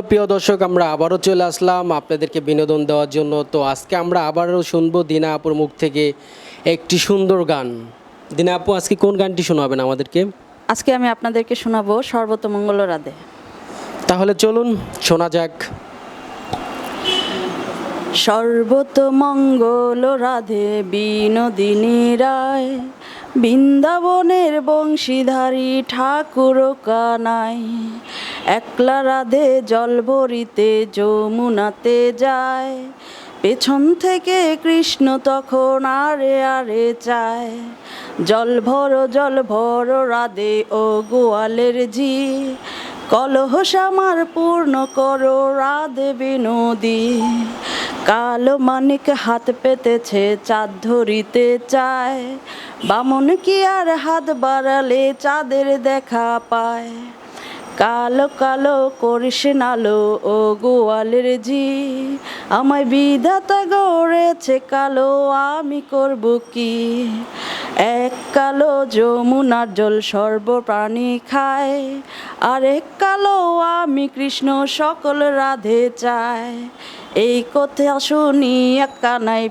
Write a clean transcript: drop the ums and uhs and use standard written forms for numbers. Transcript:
প্রিয় দর্শক, আমরা আবারও চলে আসলাম আপনাদেরকে বিনোদন দেওয়ার জন্য। তো আজকে আমরা আবারও শুনবো দিনা আপুর মুখ থেকে একটি সুন্দর গান। দিনা আপু, আজকে কোন গানটি শোনাবেন আমাদেরকে? আজকে আমি আপনাদেরকে শোনাবো সর্বতমঙ্গল রাধে। তাহলে চলুন শোনা যাক। সর্বতমঙ্গল রাধে বিনোদিনী রায়, বৃন্দাবনের বংশীধারী ঠাকুর কানাই। একলা রাধে জল ভরিতে যমুনাতে যায়, পেছন থেকে কৃষ্ণ তখন আরে আরে চায়। জল ভর রাধে ও গোয়ালের ঝি, কলহ আমার পূর্ণ করো রাধে বিনোদী। কালো মানিক হাত পেতেছে চাঁদ ধরিতে চায়, বামন কি আর হাত বাড়ালে চাঁদের দেখা পায়। কালো কালো করিস নালো ও গোয়ালের ঝি, আমায় বিধাতা গড়েছে কালো, আমি করব কি। এক কালো যমুনার জল সর্বপ্রাণী খায়, আর এক কালো আমি কৃষ্ণ সকল রাধে চায়। এই কথা শুনি এক কানাই